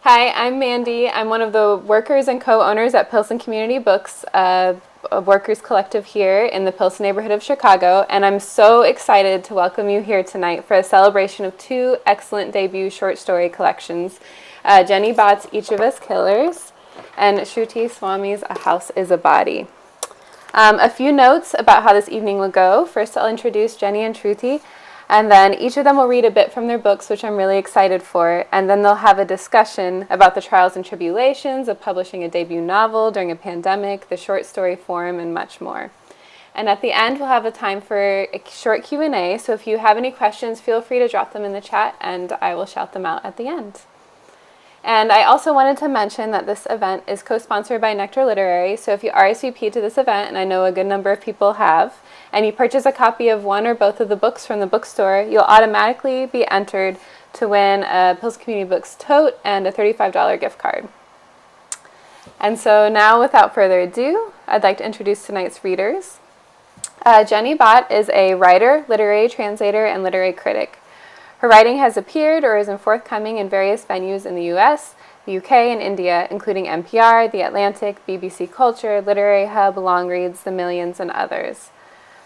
Hi, I'm Mandy. I'm one of the workers and co-owners at Pilsen Community Books, a workers collective here in the Pilsen neighborhood of Chicago, and I'm so excited to welcome you here tonight for a celebration of two excellent debut short story collections, Jenny Bott's Each of Us Killers and Shruti Swamy's A House is a Body. A few notes about how this evening will go. First, I'll introduce Jenny and Shruti, and then each of them will read a bit from their books, which I'm really excited for, and then they'll have a discussion about the trials and tribulations of publishing a debut novel during a pandemic, the short story form, and much more. And at the end, we'll have a time for a short Q&A, so if you have any questions, feel free to drop them in the chat, and I will shout them out at the end. And I also wanted to mention that this event is co-sponsored by Nectar Literary, so if you RSVP to this event, and I know a good number of people have, and you purchase a copy of one or both of the books from the bookstore, you'll automatically be entered to win a Pilsen Community Books tote and a $35 gift card. And so now, without further ado, I'd like to introduce tonight's readers. Jenny Bott is a writer, literary translator, and literary critic. Her writing has appeared or is forthcoming in various venues in the US, the UK, and India, including NPR, The Atlantic, BBC Culture, Literary Hub, Long Reads, The Millions, and others.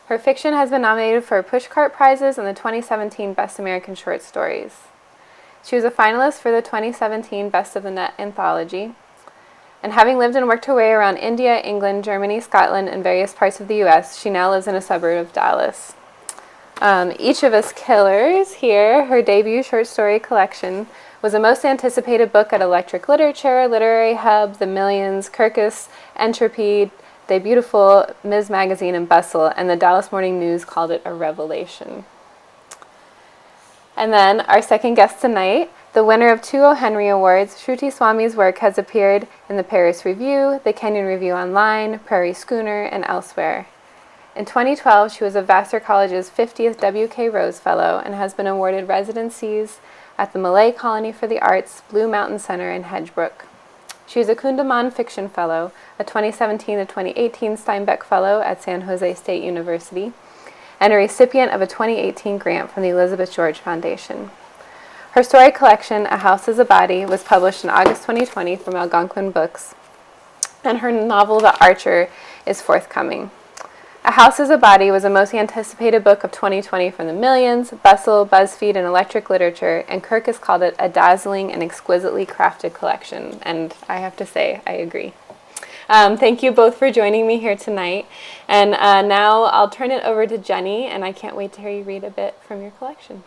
Her fiction has been nominated for Pushcart Prizes and the 2017 Best American Short Stories. She was a finalist for the 2017 Best of the Net anthology. And having lived and worked her way around India, England, Germany, Scotland, and various parts of the US, she now lives in a suburb of Dallas. Each of Us Killers here, her debut short story collection, was the most anticipated book at Electric Literature, Literary Hub, The Millions, Kirkus, Entropy, The Beautiful, Ms. Magazine, and Bustle, and the Dallas Morning News called it a revelation. And then our second guest tonight, the winner of 2 O. Henry Awards, Shruti Swamy's work has appeared in the Paris Review, the Kenyon Review Online, Prairie Schooner, and elsewhere. In 2012, she was a Vassar College's 50th W.K. Rose Fellow and has been awarded residencies at the Malay Colony for the Arts, Blue Mountain Center, and Hedgebrook. She is a Kundiman Fiction Fellow, a 2017 to 2018 Steinbeck Fellow at San Jose State University, and a recipient of a 2018 grant from the Elizabeth George Foundation. Her story collection, A House is a Body, was published in August 2020 from Algonquin Books, and her novel, The Archer, is forthcoming. A House is a Body was the most anticipated book of 2020 from The Millions, Bustle, BuzzFeed, and Electric Literature, and Kirkus called it a dazzling and exquisitely crafted collection, and I have to say, I agree. Thank you both for joining me here tonight, and now I'll turn it over to Jenny, and I can't wait to hear you read a bit from your collection.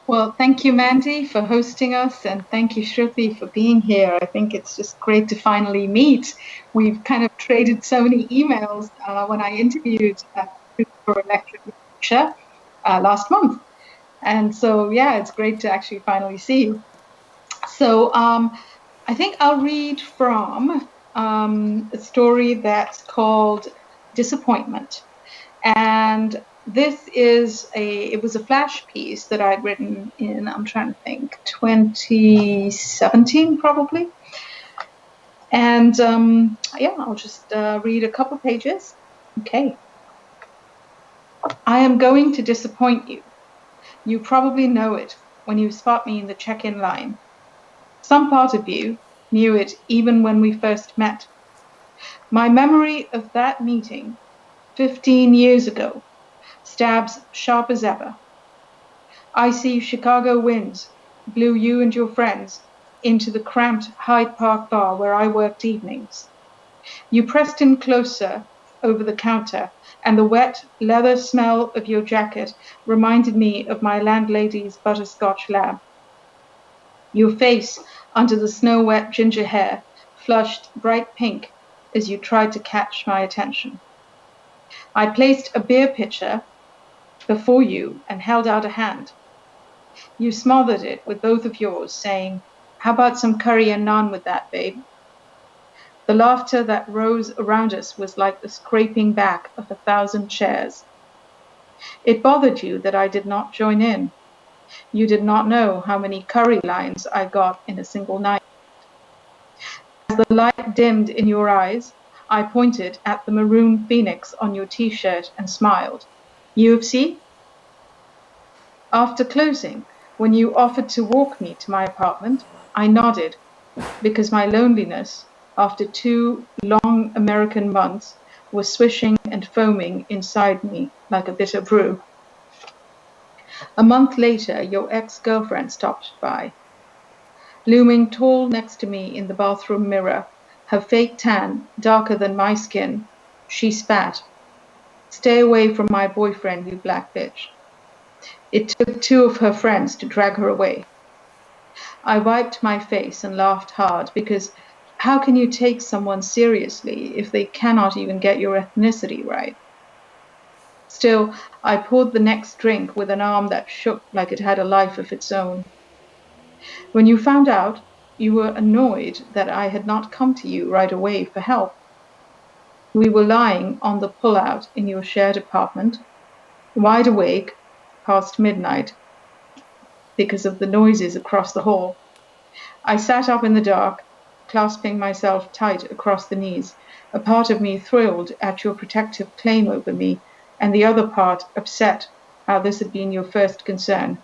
Well, thank you, Mandy, for hosting us, and thank you, Shruti, for being here. I think it's just great to finally meet. We've kind of traded so many emails when I interviewed for Electric Literature last month. And so, yeah, it's great to actually finally see you. So I think I'll read from a story that's called Disappointment. And this it was a flash piece that I'd written in, I'm trying to think, 2017 probably. And yeah, I'll just read a couple pages. Okay. I am going to disappoint you. You probably know it when you spot me in the check-in line. Some part of you knew it even when we first met. My memory of that meeting 15 years ago stabs sharp as ever. Icy Chicago winds blew you and your friends into the cramped Hyde Park bar where I worked evenings. You pressed in closer over the counter, and the wet leather smell of your jacket reminded me of my landlady's butterscotch lamp. Your face under the snow-wet ginger hair flushed bright pink as you tried to catch my attention. I placed a beer pitcher before you and held out a hand. You smothered it with both of yours, saying, "How about some curry and naan with that, babe?" The laughter that rose around us was like the scraping back of 1,000 chairs. It bothered you that I did not join in. You did not know how many curry lines I got in a single night. As the light dimmed in your eyes, I pointed at the maroon phoenix on your t-shirt and smiled. UFC? After closing, when you offered to walk me to my apartment, I nodded, because my loneliness, after 2 long American months, was swishing and foaming inside me like a bitter brew. A month later, your ex-girlfriend stopped by. Looming tall next to me in the bathroom mirror, her fake tan darker than my skin, she spat. "Stay away from my boyfriend, you black bitch." It took 2 of her friends to drag her away. I wiped my face and laughed hard, because how can you take someone seriously if they cannot even get your ethnicity right? Still, I poured the next drink with an arm that shook like it had a life of its own. When you found out, you were annoyed that I had not come to you right away for help. We were lying on the pullout in your shared apartment, wide awake past midnight because of the noises across the hall. I sat up in the dark, clasping myself tight across the knees, a part of me thrilled at your protective claim over me, and the other part upset how this had been your first concern.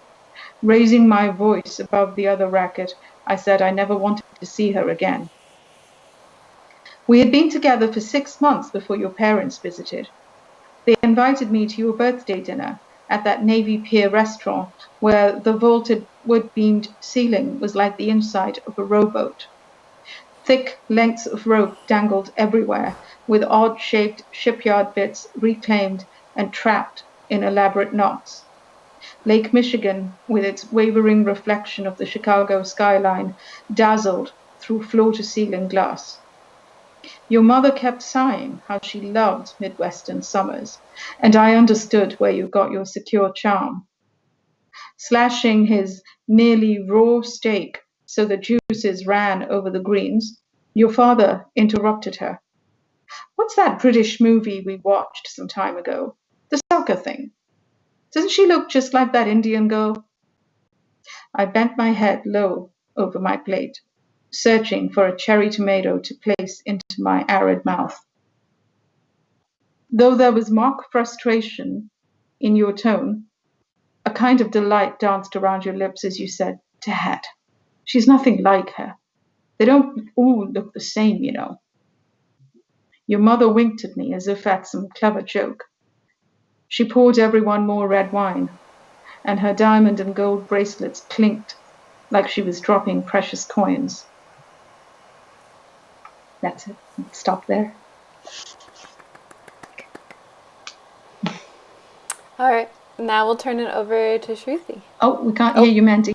Raising my voice above the other racket, I said I never wanted to see her again. We had been together for 6 months before your parents visited. They invited me to your birthday dinner at that Navy Pier restaurant where the vaulted wood-beamed ceiling was like the inside of a rowboat. Thick lengths of rope dangled everywhere, with odd-shaped shipyard bits reclaimed and trapped in elaborate knots. Lake Michigan, with its wavering reflection of the Chicago skyline, dazzled through floor-to-ceiling glass. Your mother kept sighing how she loved Midwestern summers, and I understood where you got your secure charm. Slashing his nearly raw steak so the juices ran over the greens, your father interrupted her. "What's that British movie we watched some time ago? The soccer thing. Doesn't she look just like that Indian girl?" I bent my head low over my plate, searching for a cherry tomato to place into my arid mouth. Though there was mock frustration in your tone, a kind of delight danced around your lips as you said, "Dad, she's nothing like her. They don't all look the same, you know." Your mother winked at me as if at some clever joke. She poured everyone more red wine, and her diamond and gold bracelets clinked like she was dropping precious coins. That's it. Stop there. All right. Now we'll turn it over to Shruti. Oh, we can't hear you, Mandy.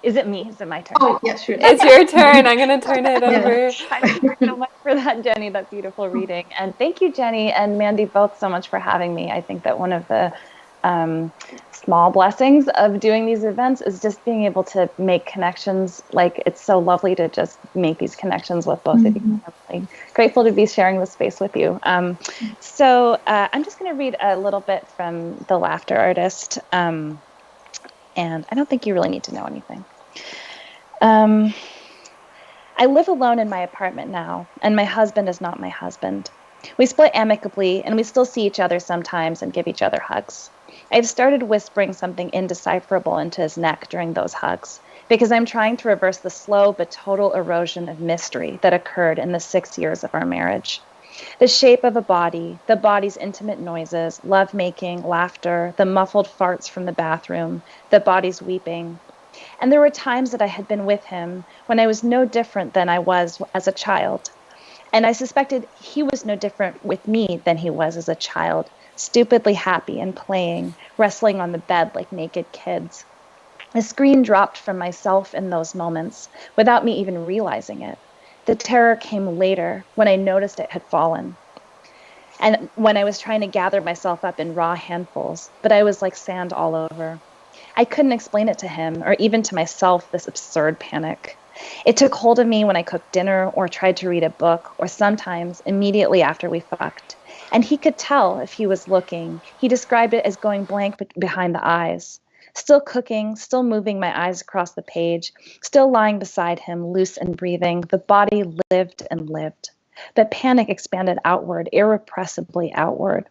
Is it me? Is it my turn? Oh, yes, sure. It's your turn. I'm going to turn it over. Thank you so much for that, Jenny. That beautiful reading. And thank you, Jenny and Mandy, both so much for having me. I think that one of the small blessings of doing these events is just being able to make connections. Like, it's so lovely to just make these connections with both of you. I'm really grateful to be sharing this space with you. So I'm just going to read a little bit from The Laughter Artist. And I don't think you really need to know anything. I live alone in my apartment now, and my husband is not my husband. We split amicably, and we still see each other sometimes and give each other hugs. I've started whispering something indecipherable into his neck during those hugs, because I'm trying to reverse the slow but total erosion of mystery that occurred in the 6 years of our marriage. The shape of a body, the body's intimate noises, lovemaking, laughter, the muffled farts from the bathroom, the body's weeping. And there were times that I had been with him when I was no different than I was as a child. And I suspected he was no different with me than he was as a child, stupidly happy and playing, wrestling on the bed like naked kids. A screen dropped from myself in those moments without me even realizing it. The terror came later when I noticed it had fallen. And when I was trying to gather myself up in raw handfuls, but I was like sand all over. I couldn't explain it to him or even to myself, this absurd panic. It took hold of me when I cooked dinner or tried to read a book, or sometimes immediately after we fucked. And he could tell if he was looking. He described it as going blank behind the eyes. Still cooking, still moving my eyes across the page, still lying beside him, loose and breathing, the body lived and lived. But panic expanded outward, irrepressibly outward.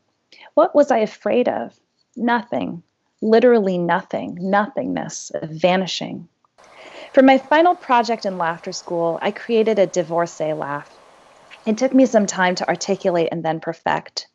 What was I afraid of? Nothing. Literally nothing. Nothingness. Vanishing. For my final project in laughter school, I created a divorcee laugh. It took me some time to articulate and then perfect.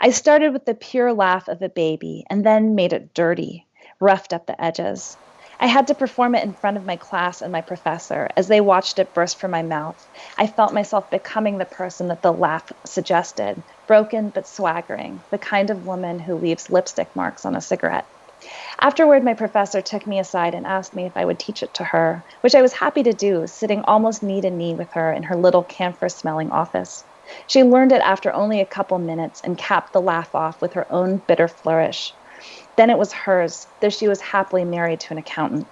I started with the pure laugh of a baby and then made it dirty, roughed up the edges. I had to perform it in front of my class and my professor. As they watched it burst from my mouth, I felt myself becoming the person that the laugh suggested, broken but swaggering, the kind of woman who leaves lipstick marks on a cigarette. Afterward, my professor took me aside and asked me if I would teach it to her, which I was happy to do, sitting almost knee to knee with her in her little camphor-smelling office. She learned it after only a couple minutes and capped the laugh off with her own bitter flourish. Then it was hers, though she was happily married to an accountant.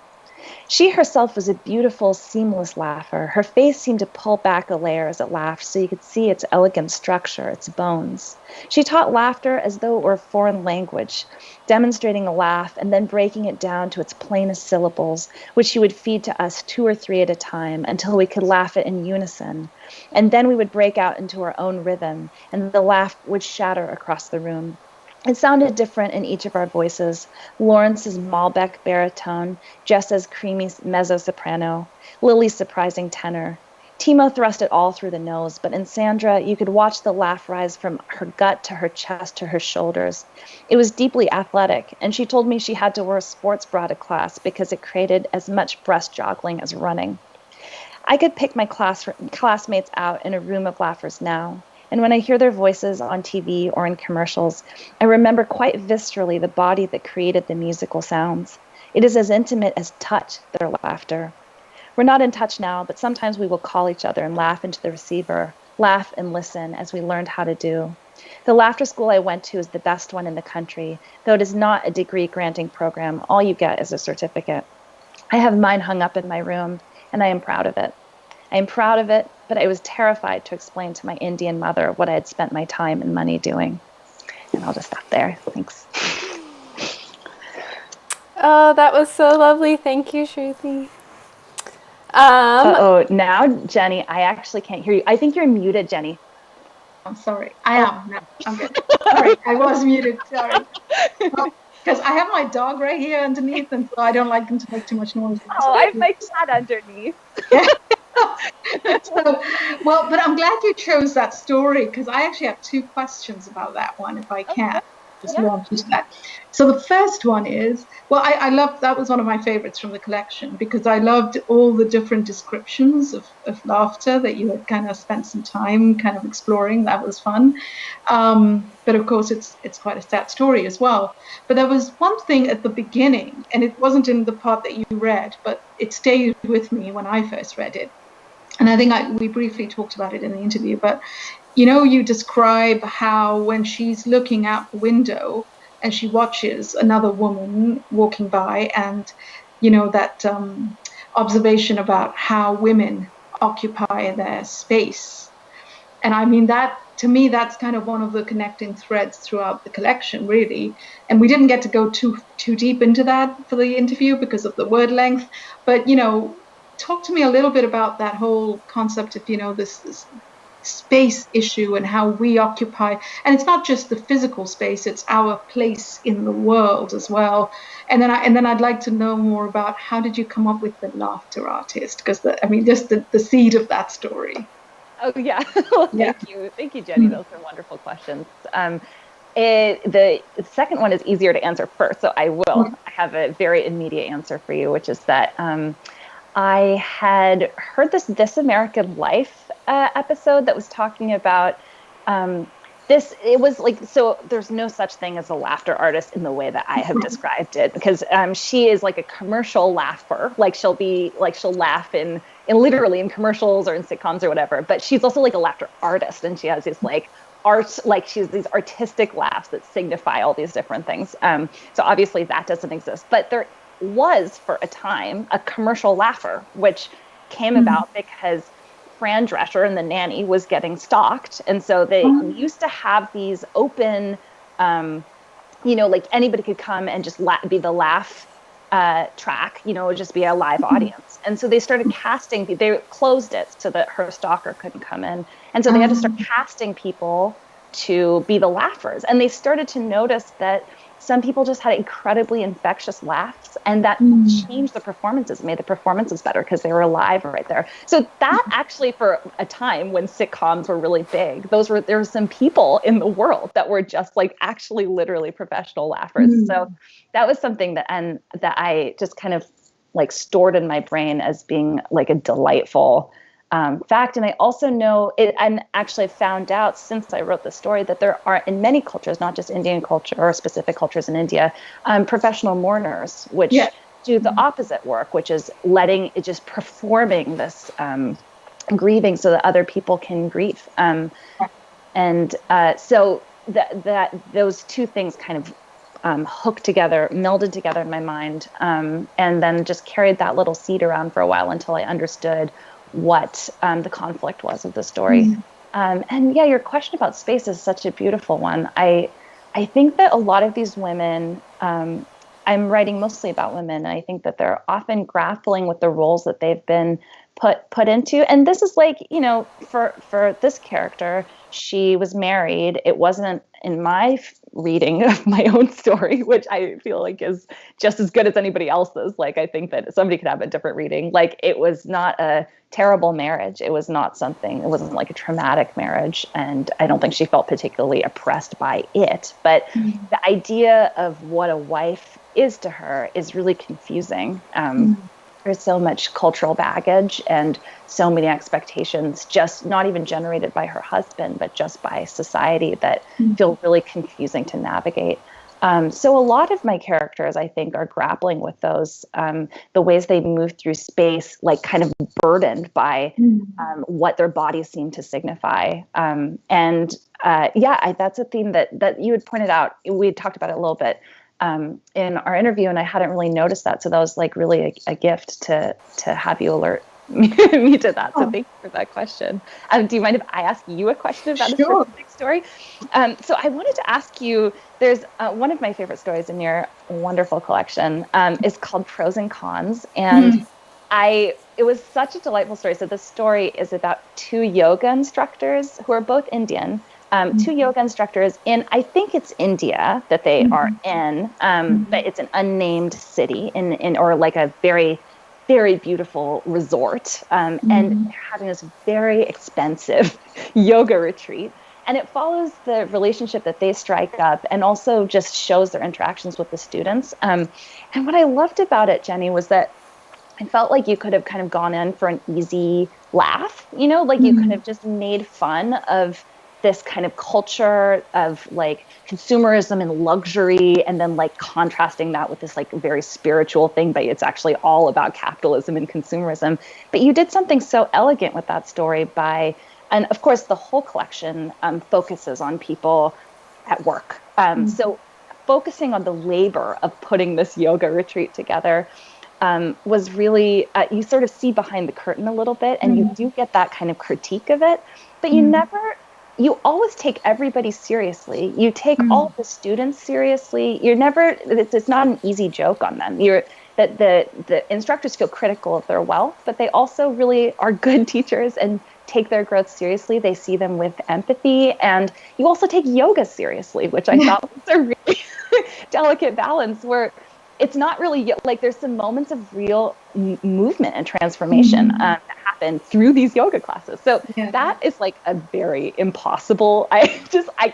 She herself was a beautiful, seamless laugher. Her face seemed to pull back a layer as it laughed so you could see its elegant structure, its bones. She taught laughter as though it were a foreign language, demonstrating a laugh and then breaking it down to its plainest syllables, which she would feed to us 2 or 3 at a time until we could laugh it in unison. And then we would break out into our own rhythm, and the laugh would shatter across the room. It sounded different in each of our voices. Lawrence's Malbec baritone, Jessa's creamy mezzo-soprano, Lily's surprising tenor. Timo thrust it all through the nose, but in Sandra, you could watch the laugh rise from her gut to her chest to her shoulders. It was deeply athletic, and she told me she had to wear a sports bra to class because it created as much breast joggling as running. I could pick my classmates out in a room of laughers now. And when I hear their voices on TV or in commercials, I remember quite viscerally the body that created the musical sounds. It is as intimate as touch, their laughter. We're not in touch now, but sometimes we will call each other and laugh into the receiver, laugh and listen as we learned how to do. The laughter school I went to is the best one in the country, though it is not a degree-granting program. All you get is a certificate. I have mine hung up in my room, and I am proud of it. I am proud of it, but I was terrified to explain to my Indian mother what I had spent my time and money doing. And I'll just stop there. Thanks. Oh, that was so lovely. Thank you, Shruti. Now, Jenny, I actually can't hear you. I think you're muted, Jenny. I'm sorry. I am. No, I'm good. Sorry, I was muted. Sorry. Because I have my dog right here underneath, and so I don't like them to make too much noise. Oh, I have my cat underneath. Well, but I'm glad you chose that story because I actually have 2 questions about that one, if I can. Just launch into that. So the first one is, well, I loved, that was one of my favorites from the collection because I loved all the different descriptions of laughter that you had kind of spent some time kind of exploring. That was fun. But of course, it's quite a sad story as well. But there was one thing at the beginning, and it wasn't in the part that you read, but it stayed with me when I first read it. And I think we briefly talked about it in the interview, but you describe how when she's looking out the window and she watches another woman walking by and, that observation about how women occupy their space. And I mean, that to me, that's kind of one of the connecting threads throughout the collection, really. And we didn't get to go too deep into that for the interview because of the word length. But, talk to me a little bit about that whole concept of, this space issue and how we occupy. And it's not just the physical space, it's our place in the world as well. And then I'd like to know more about how did you come up with the laughter artist? Because, just the seed of that story. Oh, yeah. Well, thank you. Thank you, Jenny. Those are wonderful questions. The second one is easier to answer first, so I will. I have a very immediate answer for you, which is that I had heard This American Life episode that was talking about this. It was like, so there's no such thing as a laughter artist in the way that I have described it, because she is like a commercial laugher. Like she'll laugh in literally in commercials or in sitcoms or whatever, but she's also like a laughter artist, and she has these she has these artistic laughs that signify all these different things. So obviously that doesn't exist, but there was for a time a commercial laugher, which came about because Fran Drescher and the nanny was getting stalked. And so they used to have these open, like anybody could come and just be the laugh track, it would just be a live audience. And so they started casting, they closed it so that her stalker couldn't come in. And so they had to start casting people to be the laughers. And they started to notice that some people just had incredibly infectious laughs, and that changed the performances, made the performances better because they were alive right there. So that actually, for a time when sitcoms were really big, there were some people in the world that were just like actually literally professional laughers. So that was something that I just kind of like stored in my brain as being like a delightful fact. And I also know it, and actually found out since I wrote the story that there are in many cultures, not just Indian culture or specific cultures in India, professional mourners, which do the opposite work, which is just performing this grieving so that other people can grieve. So that those two things kind of hooked together, melded together in my mind, and then just carried that little seed around for a while until I understood what the conflict was of the story. And yeah, your question about space is such a beautiful one. I think that a lot of these women, I'm writing mostly about women, and I think that they're often grappling with the roles that they've been put into. And this is like, for this character, she was married. It wasn't in my reading of my own story, which I feel like is just as good as anybody else's. Like, I think that somebody could have a different reading. Like, it was not a terrible marriage. It wasn't like a traumatic marriage. And I don't think she felt particularly oppressed by it. But the idea of what a wife is to her is really confusing. There's so much cultural baggage and so many expectations, just not even generated by her husband, but just by society, that feel really confusing to navigate. So a lot of my characters, I think, are grappling with those, the ways they move through space, like kind of burdened by what their bodies seem to signify. That's a theme that you had pointed out. We had talked about it a little bit in our interview, and I hadn't really noticed that. So that was like really a gift to have you alert me to that. So thank you for that question. Do you mind if I ask you a question about a specific story? So I wanted to ask you, there's one of my favorite stories in your wonderful collection is called Pros and Cons. And it was such a delightful story. So the story is about two yoga instructors who are both Indian. Two yoga instructors in, I think it's India that they are in, but it's an unnamed city or like a very, very beautiful resort. And they're having this very expensive yoga retreat. And it follows the relationship that they strike up and also just shows their interactions with the students. And what I loved about it, Jenny, was that I felt like you could have kind of gone in for an easy laugh, like you could have just made fun of this kind of culture of like consumerism and luxury, and then like contrasting that with this like very spiritual thing, but it's actually all about capitalism and consumerism. But you did something so elegant with that story and of course the whole collection focuses on people at work. So focusing on the labor of putting this yoga retreat together was really, you sort of see behind the curtain a little bit, and you do get that kind of critique of it, but you always take everybody seriously. You take all the students seriously. It's not an easy joke on them. The instructors feel critical of their wealth, but they also really are good teachers and take their growth seriously. They see them with empathy, and you also take yoga seriously, which I thought was a really delicate balance where it's not really like there's some moments of real movement and transformation that happen through these yoga classes. So that is like a very impossible. I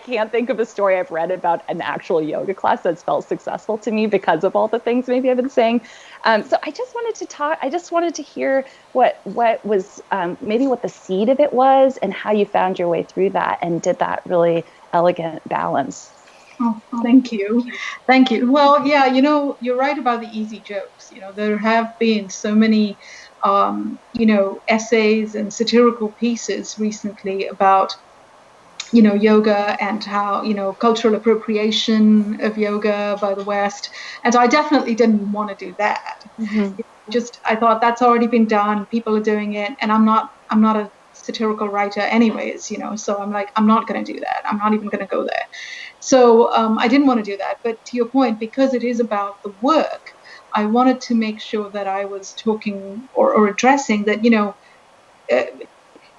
can't think of a story I've read about an actual yoga class that's felt successful to me because of all the things maybe I've been saying. So I just wanted to hear what was maybe what the seed of it was and how you found your way through that and did that really elegant balance. Oh, thank you. Thank you. Well, yeah, you're right about the easy jokes. There have been so many, essays and satirical pieces recently about, yoga and how, cultural appropriation of yoga by the West. And I definitely didn't want to do that. I thought that's already been done. People are doing it. And I'm not a satirical writer anyways, so I'm like, I'm not going to do that. I'm not even going to go there. So I didn't want to do that. But to your point, because it is about the work, I wanted to make sure that I was talking or addressing that,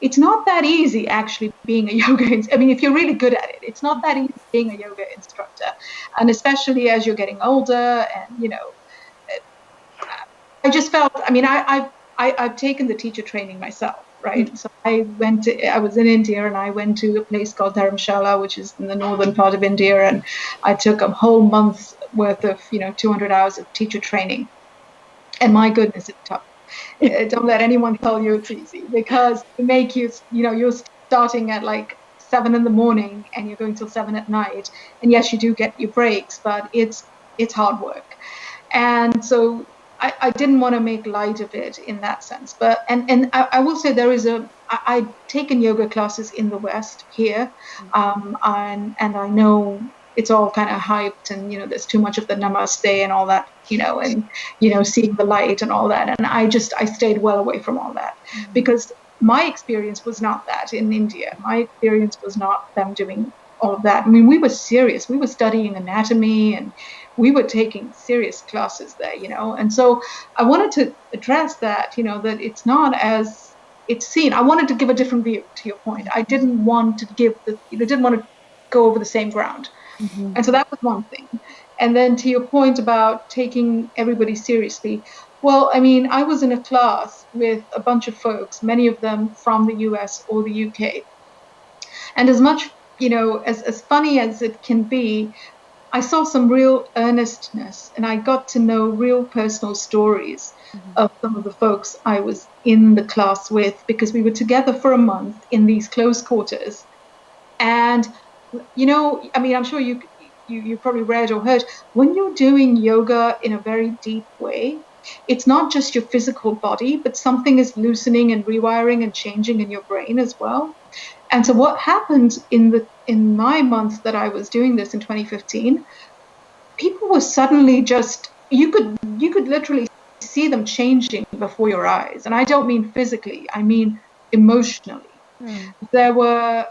it's not that easy actually being a I mean, if you're really good at it, it's not that easy being a yoga instructor. And especially as you're getting older and, I just felt, I mean, I've taken the teacher training myself, right? So I was in India and I went to a place called Dharamshala, which is in the northern part of India. And I took a whole month's worth of, 200 hours of teacher training. And my goodness, it's tough. Don't let anyone tell you it's easy, because they make you, you're starting at like 7 a.m. and you're going till 7 p.m. And yes, you do get your breaks, but it's hard work. And so I didn't want to make light of it in that sense. But and I will say I've taken yoga classes in the West here, and I know it's all kind of hyped, and there's too much of the namaste and all that, and seeing the light and all that. And I stayed well away from all that, because my experience was not that in India. My experience was not them doing all of that. I mean, we were serious. We were studying anatomy and we were taking serious classes there, and so I wanted to address that, that it's not as it's seen. I wanted to give a different view, to your point. I didn't want to didn't want to go over the same ground. And so that was one thing. And then to your point about taking everybody seriously, well, I mean, I was in a class with a bunch of folks, many of them from the US or the UK. And as much, as funny as it can be, I saw some real earnestness, and I got to know real personal stories of some of the folks I was in the class with, because we were together for a month in these close quarters. And, I mean, I'm sure you probably read or heard, when you're doing yoga in a very deep way, it's not just your physical body, but something is loosening and rewiring and changing in your brain as well. And so what happened in my month that I was doing this in 2015, people were suddenly just, you could literally see them changing before your eyes. And I don't mean physically, I mean emotionally. There were,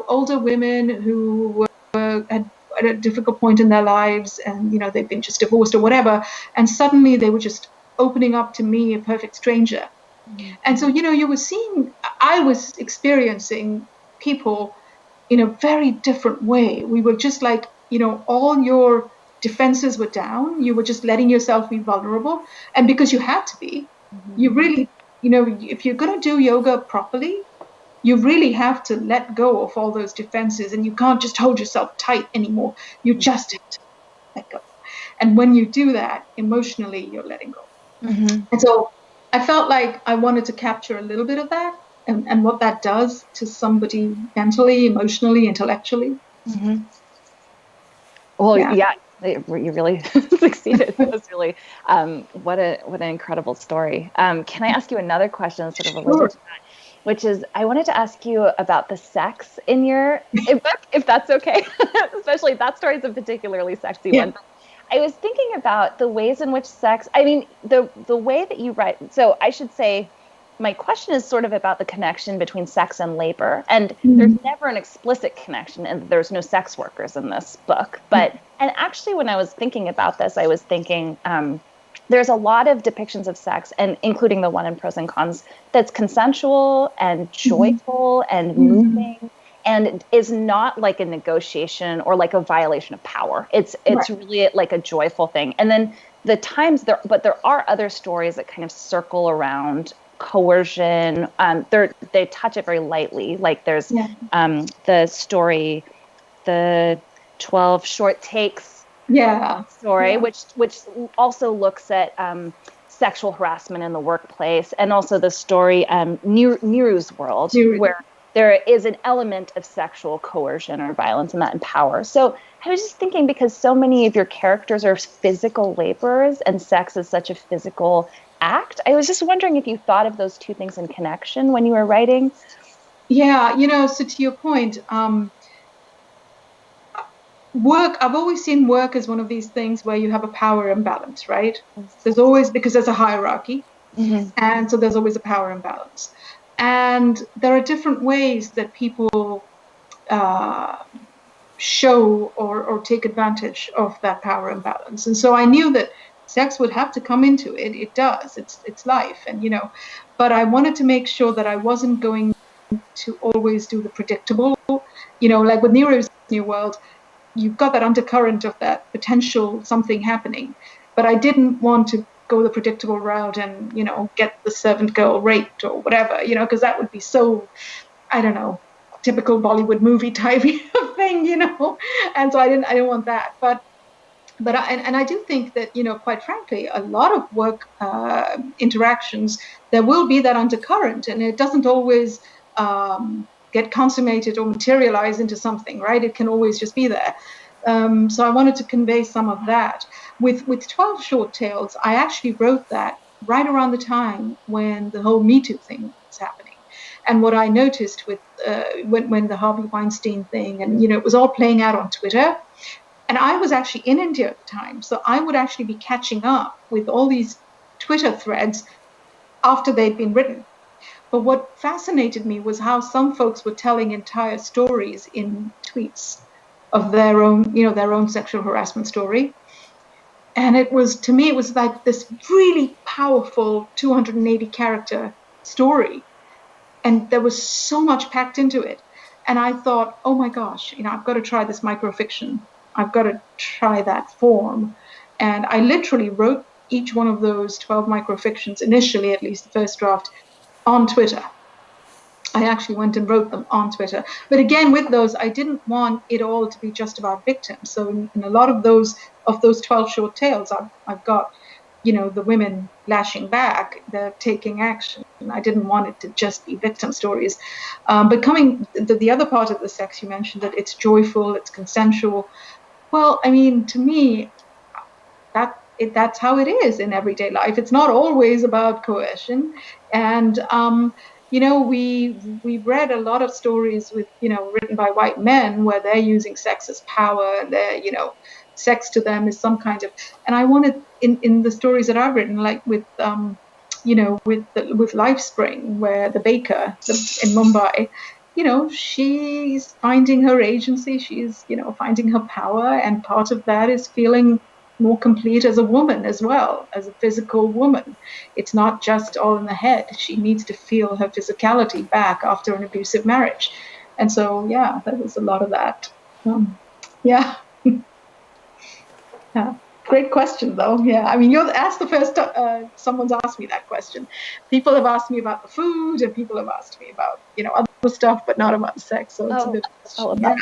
older women who had at a difficult point in their lives, and, they've been just divorced or whatever. And suddenly they were just opening up to me, a perfect stranger. And so, you were seeing, I was experiencing people in a very different way. We were just like, all your defenses were down. You were just letting yourself be vulnerable. And because you had to be, you really, if you're going to do yoga properly, you really have to let go of all those defenses, and you can't just hold yourself tight anymore. You just have to let go. And when you do that, emotionally, you're letting go. And so I felt like I wanted to capture a little bit of that, and what that does to somebody mentally, emotionally, intellectually. Well, yeah, you really succeeded. It was really, what an incredible story. Can I ask you another question sort of related to that? Which is, I wanted to ask you about the sex in your book, if that's okay. Especially that story is a particularly sexy one. But I was thinking about the ways in which sex, I mean, the way that you write. So I should say, my question is sort of about the connection between sex and labor. And there's never an explicit connection, and there's no sex workers in this book. But, and actually when I was thinking about this, I was thinking, there's a lot of depictions of sex, and including the one in Pros and Cons, that's consensual and joyful and moving, and is not like a negotiation or like a violation of power. It's really like a joyful thing. And then the times there are other stories that kind of circle around coercion. They touch it very lightly. Like there's the story, the 12 short takes story, which also looks at sexual harassment in the workplace, and also the story Neeru's World, where there is an element of sexual coercion or violence in that, and power. So I was just thinking, because so many of your characters are physical laborers and sex is such a physical act, I was just wondering if you thought of those two things in connection when you were writing. Yeah, so to your point, work, I've always seen work as one of these things where you have a power imbalance, right? There's always, because there's a hierarchy, and so there's always a power imbalance. And there are different ways that people show or take advantage of that power imbalance. And so I knew that sex would have to come into it. It does. It's life, and but I wanted to make sure that I wasn't going to always do the predictable. Like with Nero's New World, you've got that undercurrent of that potential something happening. But I didn't want to go the predictable route and, get the servant girl raped or whatever, because that would be so, I don't know, typical Bollywood movie type of thing, And so I didn't want that. But I do think that, quite frankly, a lot of work interactions, there will be that undercurrent, and it doesn't always get consummated or materialize into something, right? It can always just be there. So I wanted to convey some of that. With 12 Short Tales, I actually wrote that right around the time when the whole Me Too thing was happening. And what I noticed with when the Harvey Weinstein thing, and, it was all playing out on Twitter. And I was actually in India at the time, so I would actually be catching up with all these Twitter threads after they'd been written. But what fascinated me was how some folks were telling entire stories in tweets of their own sexual harassment story. And to me, it was like this really powerful 280 character story. And there was so much packed into it. And I thought, oh my gosh, I've got to try this microfiction. I've got to try that form. And I literally wrote each one of those 12 microfictions, initially, at least the first draft, on Twitter. I actually went and wrote them on Twitter. But again, with those, I didn't want it all to be just about victims. So in a lot of those 12 short tales, I've got, the women lashing back, they're taking action. I didn't want it to just be victim stories. But coming the other part of the sex, you mentioned that it's joyful, it's consensual. Well, I mean, to me, that's how it is in everyday life. It's not always about coercion. And, we've read a lot of stories written by white men where they're using sex as power, and they're, sex to them is some kind of, and I wanted in the stories that I've written, like with Lifespring, where the baker in Mumbai, she's finding her agency, she's, finding her power, and part of that is feeling more complete as a woman as well, as a physical woman. It's not just all in the head. She needs to feel her physicality back after an abusive marriage. And so, yeah, there was a lot of that. Yeah. Yeah. Great question, though. Yeah, I mean, that's the first someone's asked me that question. People have asked me about the food, and people have asked me about, other stuff, but not about sex. So it's a good question. Yeah.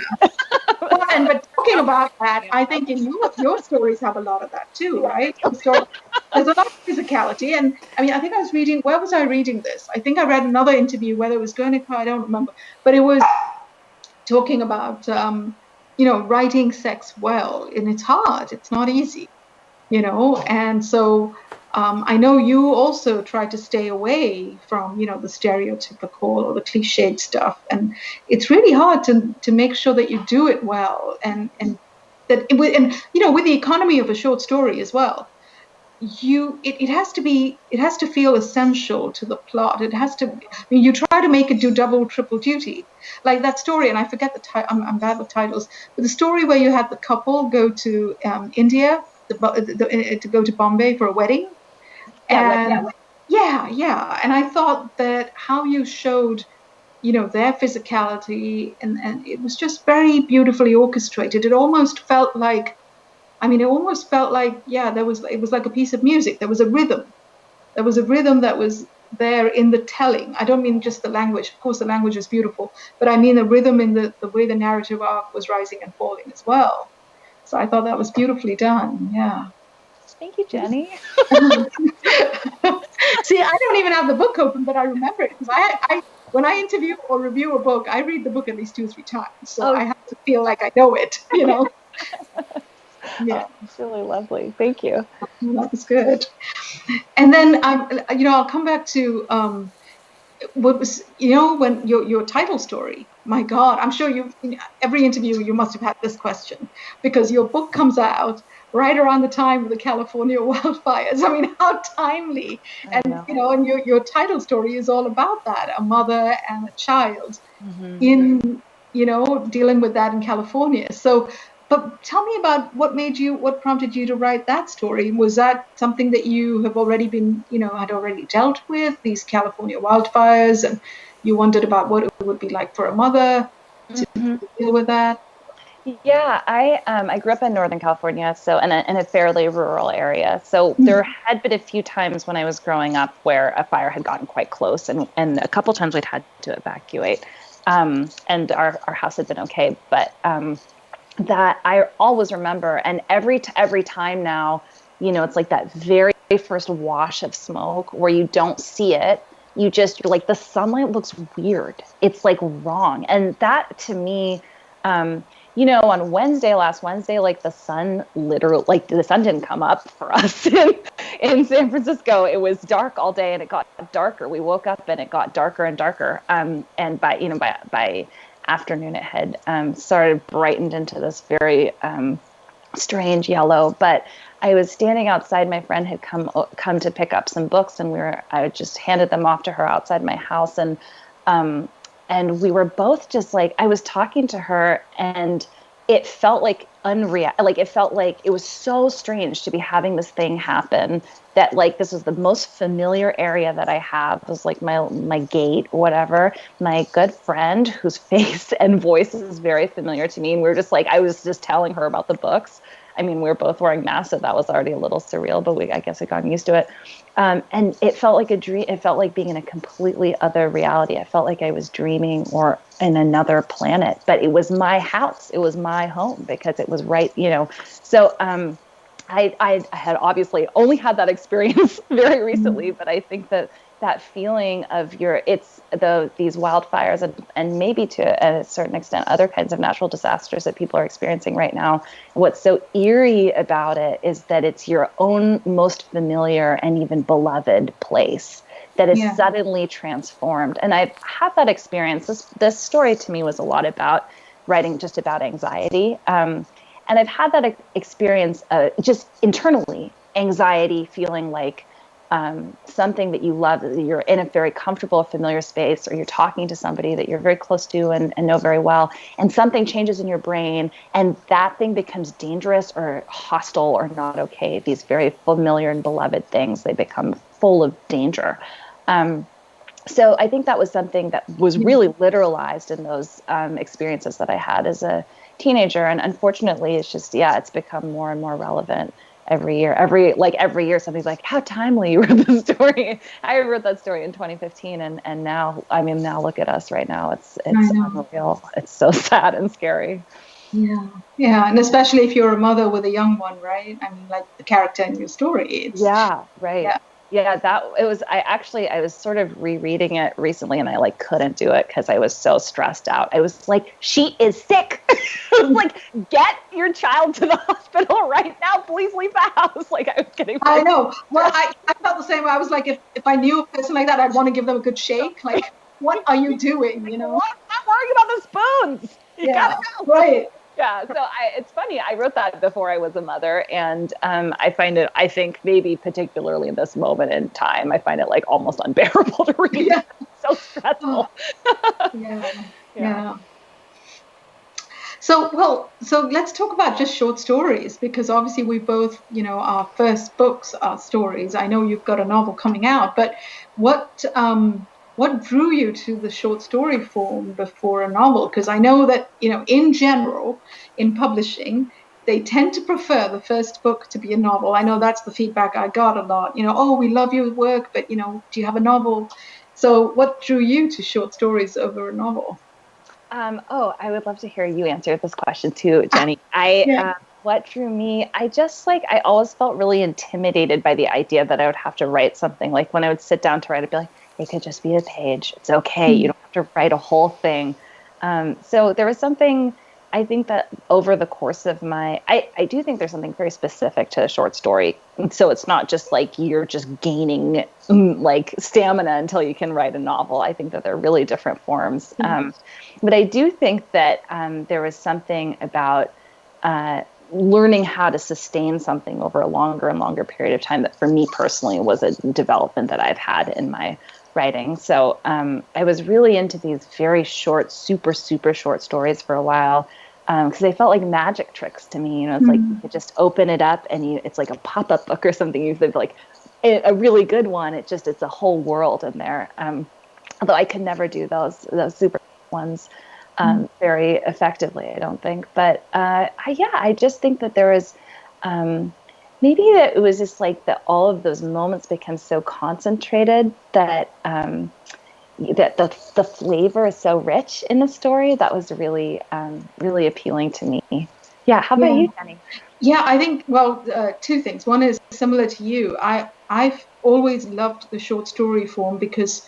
But talking about that, I think in your stories have a lot of that too, right? So there's a lot of physicality, and I mean, I think I was reading. Where was I reading this? I think I read another interview, whether it was Guernica, I don't remember, but it was talking about writing sex well, and it's hard. It's not easy, and so I know you also try to stay away from, the stereotypical or the cliched stuff, and it's really hard to make sure that you do it well, and that with the economy of a short story as well. It has to feel essential to the plot. It has to. I mean, you try to make it do double, triple duty, like that story. And I forget the title. I'm bad with titles. But the story where you had the couple go to India, to go to Bombay for a wedding. And and I thought that how you showed, their physicality, and it was just very beautifully orchestrated. It almost felt like. It was like a piece of music. There was a rhythm. There was a rhythm that was there in the telling. I don't mean just the language. Of course, the language is beautiful, but I mean the rhythm in the way the narrative arc was rising and falling as well. So I thought that was beautifully done. Yeah. Thank you, Jenny. See, I don't even have the book open, but I remember it because I when I interview or review a book, I read the book at least 2 or 3 times. So I have to feel like I know it, Yeah, it's really lovely. Thank you. That was good. And then I'll come back to what was when your title story. My God, I'm sure every interview you must have had this question, because your book comes out right around the time of the California wildfires. I mean, how timely! And and your title story is all about that, a mother and a child in dealing with that in California. So. But tell me about what prompted you to write that story. Was that something that you have already been, had already dealt with, these California wildfires? And, you wondered about what it would be like for a mother to deal with that? Yeah, I grew up in Northern California, so in a fairly rural area. So there had been a few times when I was growing up where a fire had gotten quite close, and a couple times we'd had to evacuate. And our house had been okay, but that I always remember, and every time now, it's like that very first wash of smoke where you don't see it. You're like, the sunlight looks weird. It's like wrong, and that to me. On last Wednesday, like the sun didn't come up for us in San Francisco. It was dark all day and it got darker. We woke up and it got darker and darker. And by afternoon, it had started brightened into this very strange yellow. But I was standing outside. My friend had come to pick up some books, and I just handed them off to her outside my house, and we were both just like, I was talking to her, and it felt like unreal. Like, it felt like it was so strange to be having this thing happen, that like this was the most familiar area that I have. It was like my gate, whatever. My good friend whose face and voice is very familiar to me. And we were just like, I was just telling her about the books. I mean, we were both wearing masks, so that was already a little surreal, but I guess I'd gotten used to it. And it felt like a dream. It felt like being in a completely other reality. I felt like I was dreaming or in another planet, but it was my house. It was my home because it was right, So I had obviously only had that experience very recently, but I think that feeling of these wildfires and maybe to a certain extent other kinds of natural disasters that people are experiencing right now. What's so eerie about it is that it's your own most familiar and even beloved place that is suddenly transformed. And I've had that experience. This story to me was a lot about writing just about anxiety. And I've had that experience just internally, anxiety, feeling like something that you love, that you're in a very comfortable, familiar space, or you're talking to somebody that you're very close to and know very well, and something changes in your brain, and that thing becomes dangerous or hostile or not okay. These very familiar and beloved things, they become full of danger. So I think that was something that was really literalized in those experiences that I had as a teenager. And unfortunately, it's just, it's become more and more relevant every year. Every year, somebody's like, how timely you wrote this story. I wrote that story in 2015. And now look at us right now. It's unreal. It's so sad and scary. Yeah. Yeah. And especially if you're a mother with a young one, right? I mean, like the character in your story. Right. Yeah, I was sort of rereading it recently, and I couldn't do it because I was so stressed out. I was like, she is sick. I was like, get your child to the hospital right now. Please leave the house. I was getting. I know. Well, I felt the same way. I was like, if I knew a person like that, I'd want to give them a good shake. Like, what are you doing? Stop worrying about the spoons. You gotta go. Right. Yeah, so it's funny. I wrote that before I was a mother, and I think maybe particularly in this moment in time, I find it almost unbearable to read. Yeah. It's so stressful. Yeah. So let's talk about just short stories, because obviously we both, our first books are stories. I know you've got a novel coming out, but what drew you to the short story form before a novel? Because I know that, in general, in publishing, they tend to prefer the first book to be a novel. I know that's the feedback I got a lot. Oh, we love your work, but, do you have a novel? So what drew you to short stories over a novel? I would love to hear you answer this question too, Jenny. What drew me? I always felt really intimidated by the idea that I would have to write something. Like when I would sit down to write, I'd be like, it could just be a page. It's okay. You don't have to write a whole thing. So there was something, I think that over the course of I do think there's something very specific to a short story. So it's not just you're just gaining stamina until you can write a novel. I think that they're really different forms. But I do think that there was something about learning how to sustain something over a longer and longer period of time that for me personally was a development that I've had in my writing. So I was really into these very short, super, super short stories for a while because they felt like magic tricks to me. It's like you could just open it up and it's like a pop-up book or something. You could a really good one. It's a whole world in there. although I could never do those super ones very effectively, I don't think. But I just think that there was maybe that it was just like that all of those moments become so concentrated that that the flavor is so rich in the story. That was really really appealing to me. Yeah, how about you, Jenny? Yeah, I think, well, two things. One is similar to you. I've always loved the short story form because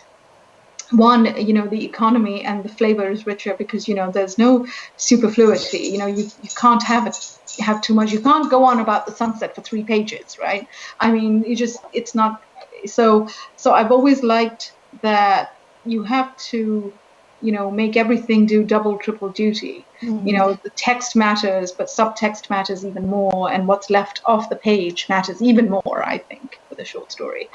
one, the economy and the flavor is richer because, there's no superfluity. You can't have too much. You can't go on about the sunset for 3 pages, right? I mean, it's not. So I've always liked that you have to, make everything do double, triple duty. The text matters, but subtext matters even more. And what's left off the page matters even more, I think, with a short story.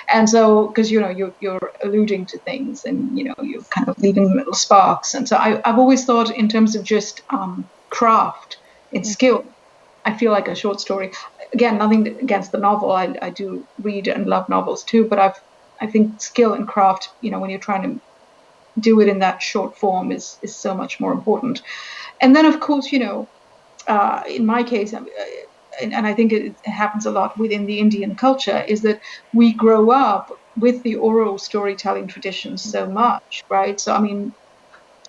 And so, because, you're alluding to things and, you're kind of leaving little sparks. And so I've always thought in terms of just craft and skill, I feel like a short story, again, nothing against the novel. I do read and love novels too, but I think skill and craft, when you're trying to do it in that short form is so much more important. And then, of course, in my case, and I think it happens a lot within the Indian culture, is that we grow up with the oral storytelling tradition so much, right? So, I mean,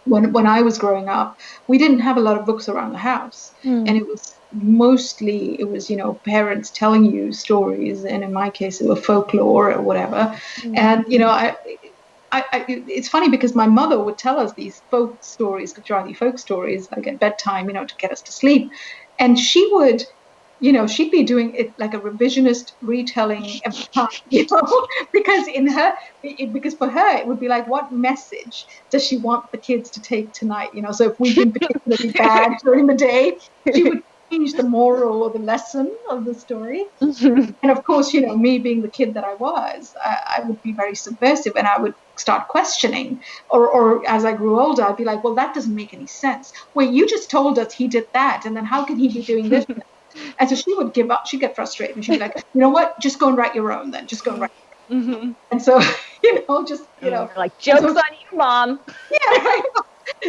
when I was growing up, we didn't have a lot of books around the house. And it was parents telling you stories. And in my case, it was folklore or whatever. And, it's funny because my mother would tell us these folk stories, Gujarati folk stories, like at bedtime, to get us to sleep. And she would, she'd be doing it like a revisionist retelling every time, because for her, it would be like, what message does she want the kids to take tonight? So if we've been particularly bad during the day, she would change the moral or the lesson of the story. And of course, me being the kid that I was, I would be very subversive and I would start questioning. Or as I grew older, I'd be like, well, that doesn't make any sense. Wait, you just told us he did that. And then how can he be doing this? And so she would give up. She'd get frustrated. And she'd be like, you know what? Just go and write your own then. Just go and write your own. And so, like, joke's on you, Mom. Yeah, right.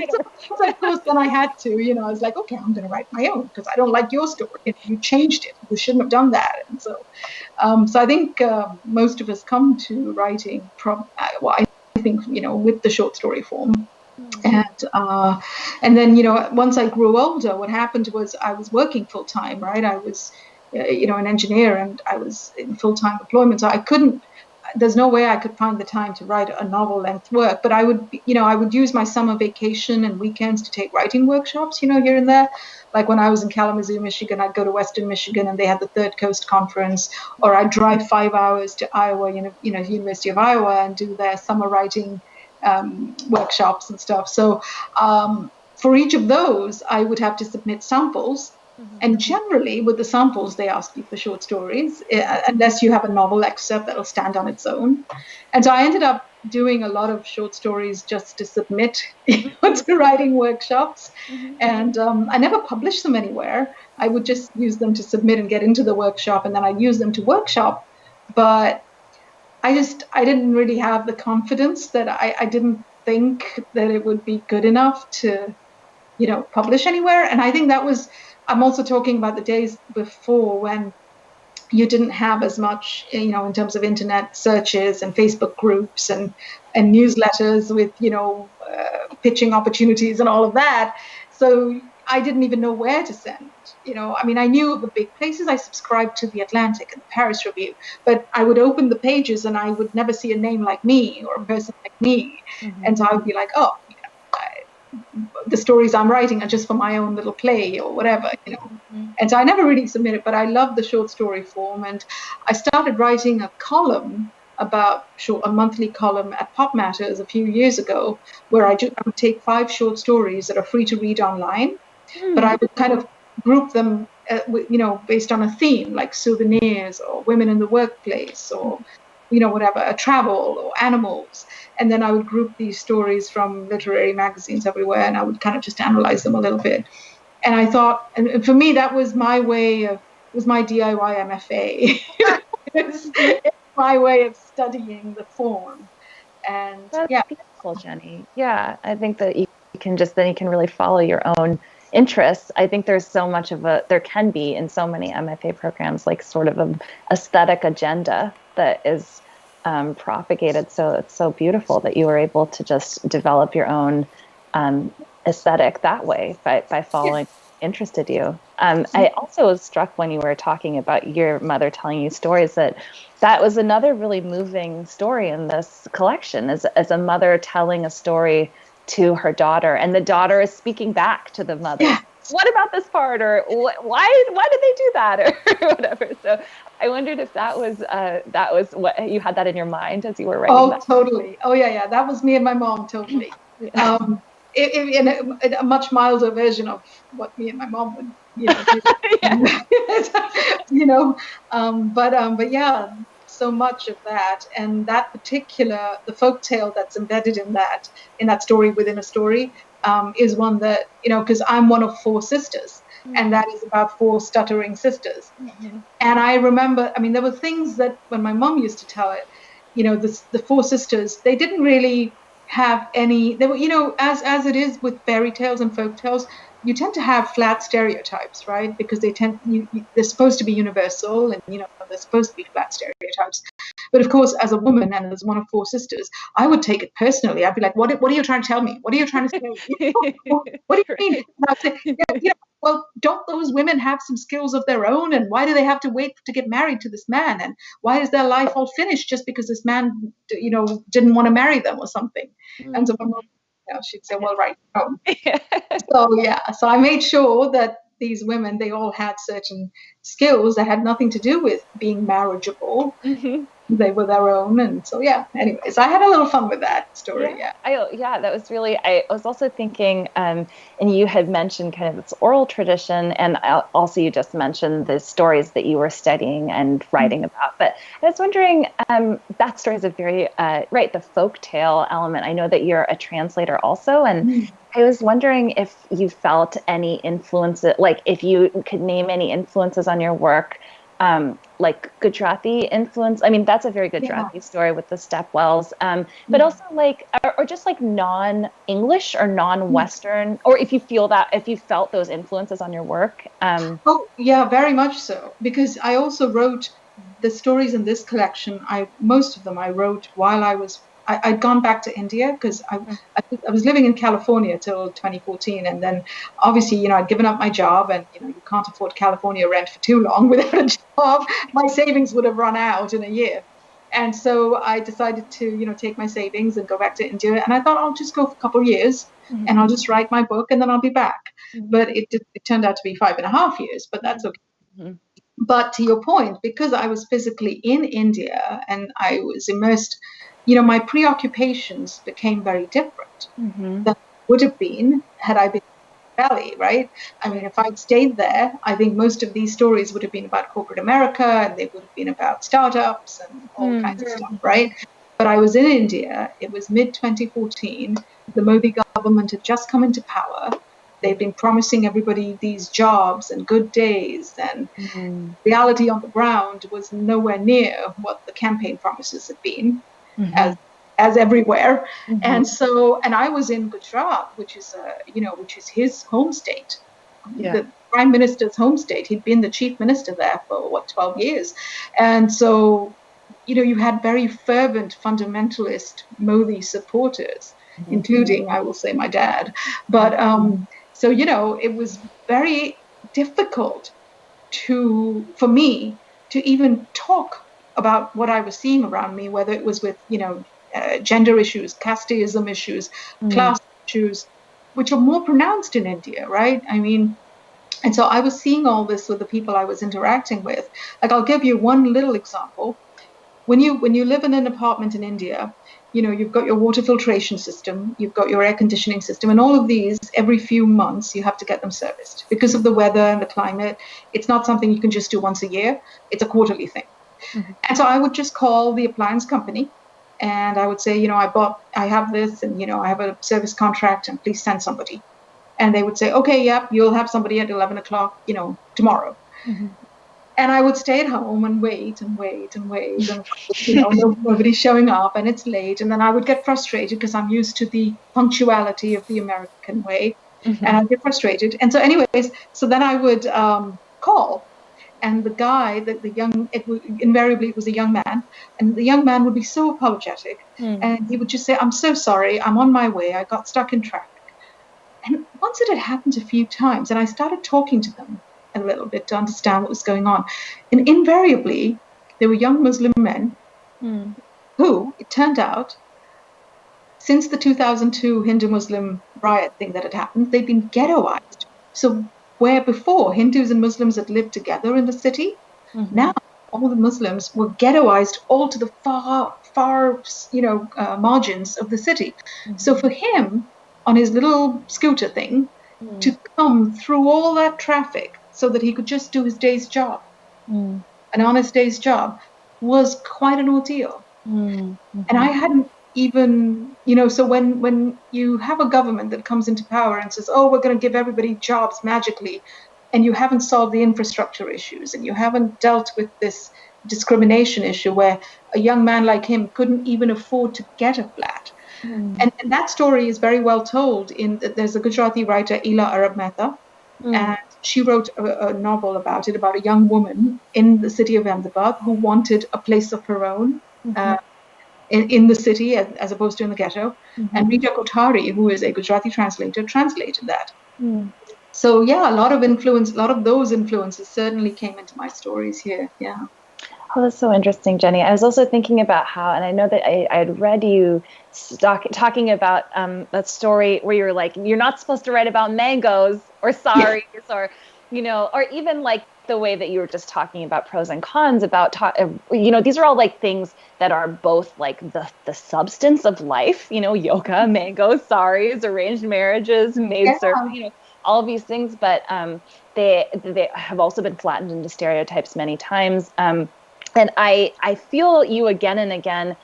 So of course, then I had to, I was like, okay, I'm going to write my own because I don't like your story. You changed it. You shouldn't have done that. And so, I think most of us come to writing I think, with the short story form. And then, once I grew older, what happened was I was working full time, right? I was, an engineer and I was in full-time employment. So there's no way I could find the time to write a novel length work, but I would use my summer vacation and weekends to take writing workshops, here and there. Like when I was in Kalamazoo, Michigan, I'd go to Western Michigan and they had the Third Coast Conference, or I'd drive 5 hours to Iowa, University of Iowa, and do their summer writing workshops and stuff. So for each of those, I would have to submit samples. And generally, with the samples, they ask you for short stories, unless you have a novel excerpt that will stand on its own. And so I ended up doing a lot of short stories just to submit to writing workshops. And I never published them anywhere. I would just use them to submit and get into the workshop, and then I'd use them to workshop. But I didn't really have the confidence that I didn't think that it would be good enough to, publish anywhere. And I think I'm also talking about the days before when you didn't have as much, in terms of internet searches and Facebook groups and newsletters with, pitching opportunities and all of that. So I didn't even know where to send. I knew the big places. I subscribed to the Atlantic and the Paris Review, but I would open the pages and I would never see a name like me or a person like me. And so I would be like, oh, the stories I'm writing are just for my own little play or whatever, And so I never really submitted, but I love the short story form. And I started writing a column a monthly column at Pop Matters a few years ago, where I would take 5 short stories that are free to read online, but I would kind of group them, based on a theme, like souvenirs or women in the workplace or, whatever, travel or animals. And then I would group these stories from literary magazines everywhere, and I would kind of just analyze them a little bit. And I thought, and for me, that was my DIY MFA. It's my way of studying the form. And That's yeah, beautiful, Jenny. Yeah, I think that you can really follow your own interests. I think there's so much there can be in so many MFA programs, like sort of an aesthetic agenda that is propagated. So it's so beautiful that you were able to just develop your own aesthetic that way by following interested you. I also was struck when you were talking about your mother telling you stories that was another really moving story in this collection, as a mother telling a story to her daughter, and the daughter is speaking back to the mother. yeah. What about this part, or why did they do that, or whatever. So I wondered if that was what you had that in your mind as you were writing that. Totally. Oh yeah, that was me and my mom, totally. Yeah. In a much milder version of what me and my mom would, do. Yeah. But yeah, so much of that, and that particular the folk tale that's embedded in that story within a story is one that because I'm one of four sisters, and that is about four stuttering sisters. Mm-hmm. And I remember, there were things that when my mom used to tell it, the four sisters, they didn't really have any, they were, as it is with fairy tales and folk tales, you tend to have flat stereotypes, right? Because they're supposed to be universal, and, they're supposed to be flat stereotypes. But of course, as a woman and as one of four sisters, I would take it personally. I'd be like, what are you trying to tell me? What are you trying to say? What do you mean? And I'd say, well, don't those women have some skills of their own? And why do they have to wait to get married to this man? And why is their life all finished just because this man, didn't want to marry them or something? Mm-hmm. And so my mom, she'd say, well, right. So I made sure that these women, they all had certain skills that had nothing to do with being marriageable. Mm-hmm. They were their own. And so, anyways, I had a little fun with that story. That was really, I was also thinking, and you had mentioned kind of this oral tradition, and also you just mentioned the stories that you were studying and writing about. But I was wondering, that story is a very, the folk tale element. I know that you're a translator also, and I was wondering if you felt any influences, like if you could name any influences on your work, like Gujarati influence. I mean, that's a very Gujarati story with the stepwells, but also like, or just like non-English or non-Western, or if you felt those influences on your work. Oh yeah, very much so. Because I also wrote the stories in this collection. Most of them I wrote while I'd gone back to India, because I was living in California till 2014, and then obviously I'd given up my job, and you can't afford California rent for too long without a job. My savings would have run out in a year, and so I decided to take my savings and go back to India. And I thought I'll just go for a couple of years, and I'll just write my book, and then I'll be back. But it turned out to be 5.5 years, but that's okay. But to your point, because I was physically in India and I was immersed, my preoccupations became very different than would have been had I been in the Valley, right? I mean, if I'd stayed there, I think most of these stories would have been about corporate America, and they would have been about startups and all kinds of stuff, right? But I was in India. It was mid-2014. The Modi government had just come into power. They've been promising everybody these jobs and good days, and reality on the ground was nowhere near what the campaign promises had been, as everywhere. And so, and I was in Gujarat, which is his home state, the Prime Minister's home state. He'd been the chief minister there for 12 years, and so you had very fervent fundamentalist Modi supporters, including, I will say, my dad. But so, it was very difficult for me to even talk about what I was seeing around me, whether it was with, gender issues, casteism issues, class issues, which are more pronounced in India, right? I mean, and so I was seeing all this with the people I was interacting with. Like, I'll give you one little example. When you live in an apartment in India, you've got your water filtration system, you've got your air conditioning system, and all of these, every few months, you have to get them serviced because of the weather and the climate. It's not something you can just do once a year. It's a quarterly thing. And so I would just call the appliance company, and I would say, I have this, and, I have a service contract, and please send somebody. And they would say, okay, yep, you'll have somebody at 11 o'clock, tomorrow. And I would stay at home and wait and wait and wait, and nobody's showing up, and it's late. And then I would get frustrated because I'm used to the punctuality of the American way, and I'd get frustrated. And so, anyways, so then I would call, and the guy, invariably it was a young man, and the young man would be so apologetic, and he would just say, "I'm so sorry, I'm on my way. I got stuck in traffic." And once it had happened a few times, and I started talking to them a little bit to understand what was going on. And invariably, there were young Muslim men who, it turned out, since the 2002 Hindu-Muslim riot thing that had happened, they'd been ghettoized. So where before Hindus and Muslims had lived together in the city, now all the Muslims were ghettoized all to the far margins of the city. So for him, on his little scooter thing, to come through all that traffic so that he could just do his day's job, an honest day's job, was quite an ordeal. And I hadn't even, so when you have a government that comes into power and says, oh, we're going to give everybody jobs magically, and you haven't solved the infrastructure issues, and you haven't dealt with this discrimination issue where a young man like him couldn't even afford to get a flat. And that story is very well told. There's a Gujarati writer, Ila Arab Mehta, and she wrote a novel about a young woman in the city of Ahmedabad who wanted a place of her own in the city as opposed to in the ghetto. And Rita Kothari, who is a Gujarati translator, translated that. So yeah, a lot of those influences certainly came into my stories here. Yeah. Oh, that's so interesting, Jenny. I was also thinking about how, and I know that I had read you talking about that story where you're like, you're not supposed to write about mangoes or saris or, or even like the way that you were just talking about pros and cons about, these are all like things that are both like the substance of life, yoga, mangoes, saris, arranged marriages, maid service, all of these things, but they have also been flattened into stereotypes many times. And I feel you again and again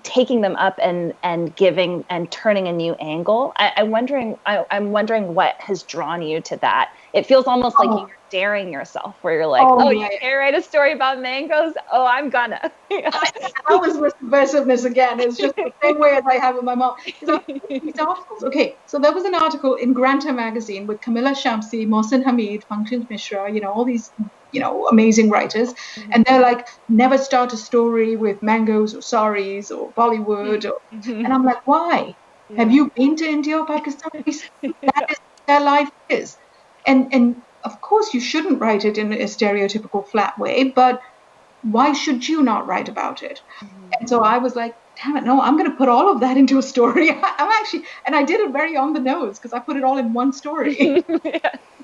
taking them up and giving and turning a new angle. I'm wondering what has drawn you to that. It feels almost like you're daring yourself, where you're like, you can't write a story about mangoes? Oh, I'm gonna. That was subversiveness again. It's just the same way as I have with my mom. These articles. Okay, so there was an article in Granta magazine with Kamila Shamsi, Mohsin Hamid, Pankaj Mishra, all these amazing writers, and they're like, never start a story with mangoes or saris or Bollywood, and I'm like, why? Have you been to India or Pakistan? That is their life is, and of course you shouldn't write it in a stereotypical flat way, but why should you not write about it? And so I was like, damn it, no, I'm going to put all of that into a story. And I did it very on the nose because I put it all in one story.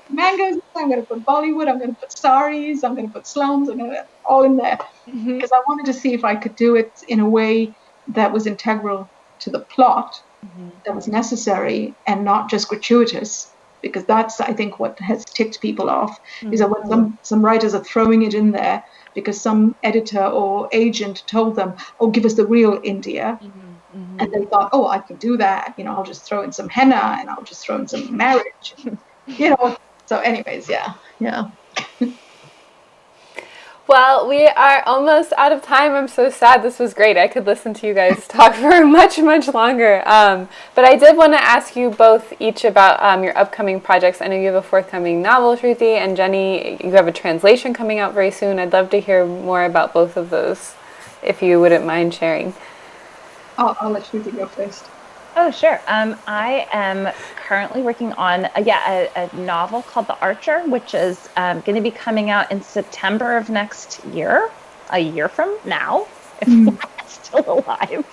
Mangoes, I'm going to put Bollywood, I'm going to put saris, I'm going to put slums, I'm going to all in there. Because I wanted to see if I could do it in a way that was integral to the plot, that was necessary and not just gratuitous. Because that's, I think, what has ticked people off, is that when some writers are throwing it in there because some editor or agent told them, oh, give us the real India. And they thought, oh, I can do that. I'll just throw in some henna and I'll just throw in some marriage. So anyways, yeah. Well, we are almost out of time. I'm so sad. This was great. I could listen to you guys talk for much, much longer. But I did want to ask you both each about your upcoming projects. I know you have a forthcoming novel, Shruti, and Jenny, you have a translation coming out very soon. I'd love to hear more about both of those, if you wouldn't mind sharing. I'll let Shruti go first. Oh, sure. I am currently working on a novel called The Archer, which is going to be coming out in September of next year, a year from now, if I'm still alive.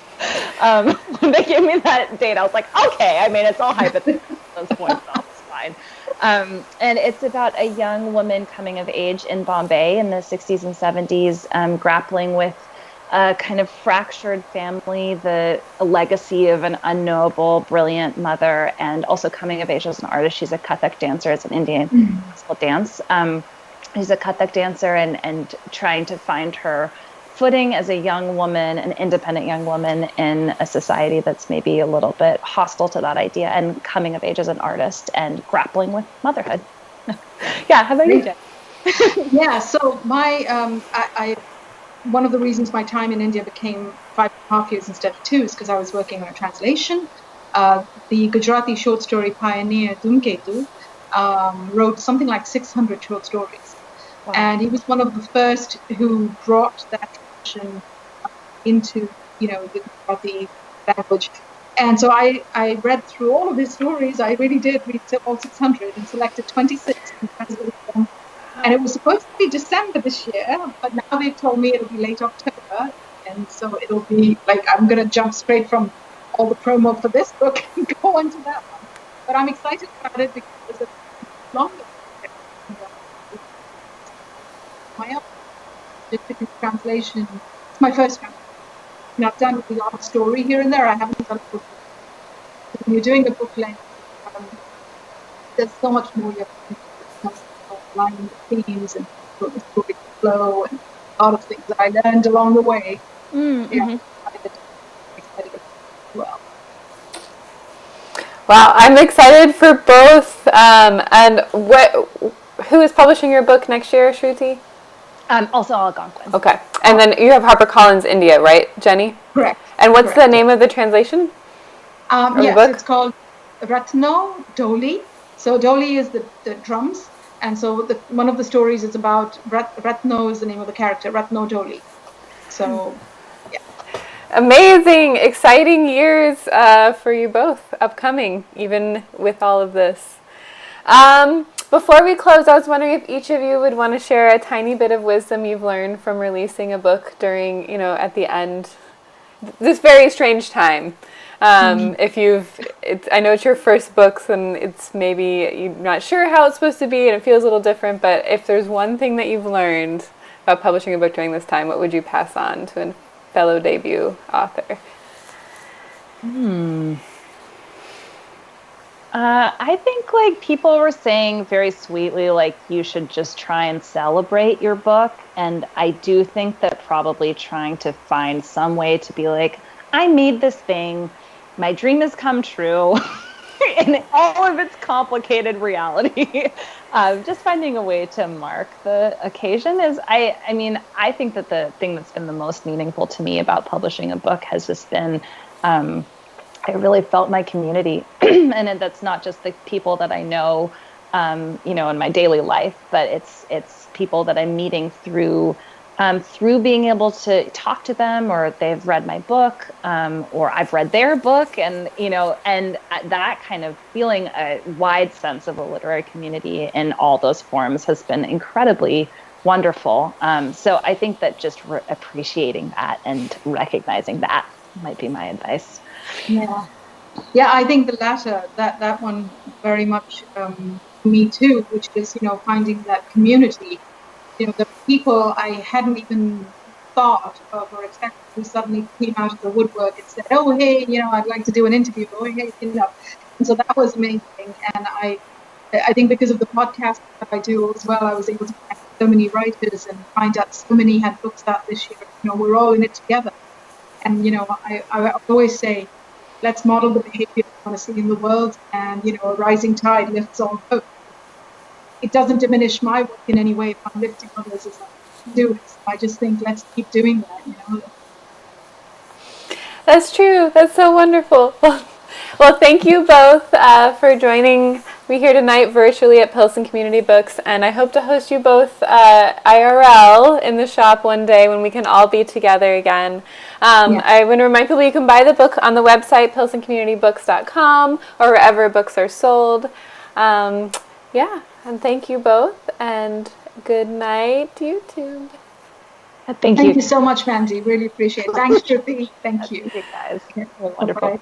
When they gave me that date, I was like, okay, it's all hypothetical at those points, so it's fine. And it's about a young woman coming of age in Bombay in the 60s and 70s, grappling with a kind of fractured family, the legacy of an unknowable, brilliant mother, and also coming of age as an artist. She's a Kathak dancer. It's an Indian classical dance. She's a Kathak dancer and trying to find her footing as a young woman, an independent young woman in a society that's maybe a little bit hostile to that idea, and coming of age as an artist and grappling with motherhood. Yeah, how about you, Jen? Yeah, so one of the reasons my time in India became 5.5 years instead of 2 is because I was working on a translation. The Gujarati short story pioneer Dhumketu wrote something like 600 short stories. Wow. And he was one of the first who brought that tradition into, the Gujarati language. And so I read through all of his stories. I really did read all 600 and selected 26 and translated them. And it was supposed to be December this year, but now they've told me it'll be late October. And so it'll be like, I'm going to jump straight from all the promo for this book and go on to that one. But I'm excited about it because it's longer. My own translation, it's my first translation. And I've done the odd story here and there. I haven't done a book. When you're doing a book length, there's so much more you have to do. Lining the themes and the story flow and a lot of things that I learned along the way. Yeah, well. Wow, I'm excited for both. And who is publishing your book next year, Shruti? Also Algonquin. Okay, and then you have HarperCollins India, right, Jenny? Correct. And what's the name of the translation? Yes, the it's called Ratno Doli. So Doli is the drums. And so one of the stories is about Ratno is the name of the character, Ratno Doli. So, yeah. Amazing, exciting years for you both upcoming, even with all of this. Before we close, I was wondering if each of you would want to share a tiny bit of wisdom you've learned from releasing a book during, at the end, this very strange time. I know it's your first books and it's maybe you're not sure how it's supposed to be and it feels a little different, but if there's one thing that you've learned about publishing a book during this time, what would you pass on to a fellow debut author? I think people were saying very sweetly, you should just try and celebrate your book. And I do think that probably trying to find some way to be I made this thing. My dream has come true in all of its complicated reality. Just finding a way to mark the occasion is, I think that the thing that's been the most meaningful to me about publishing a book has just been, I really felt my community. And that's not just the people that I know, in my daily life, but it's people that I'm meeting through being able to talk to them, or they've read my book, or I've read their book, and that kind of feeling a wide sense of a literary community in all those forms has been incredibly wonderful. So I think that just appreciating that and recognizing that might be my advice. Yeah, I think the latter, that one very much me too, which is finding that community. The people I hadn't even thought of or expected who suddenly came out of the woodwork and said, oh, hey, I'd like to do an interview. Oh, hey, And so that was amazing. And I think because of the podcast that I do as well, I was able to connect with so many writers and find out so many had books out this year. We're all in it together. And, I always say, let's model the behavior we want to see in the world. And, a rising tide lifts all boats. It doesn't diminish my work in any way if I'm lifting others as I do it. So I just think let's keep doing that, That's true. That's so wonderful. Well, thank you both for joining me here tonight virtually at Pilsen Community Books, and I hope to host you both IRL in the shop one day when we can all be together again. I want to remind people you can buy the book on the website pilsencommunitybooks.com or wherever books are sold. And thank you both, and good night, YouTube. Thank you so much, Mandy. Really appreciate it. Thanks, Shruti. Thank you. You guys. Wonderful. Bye-bye.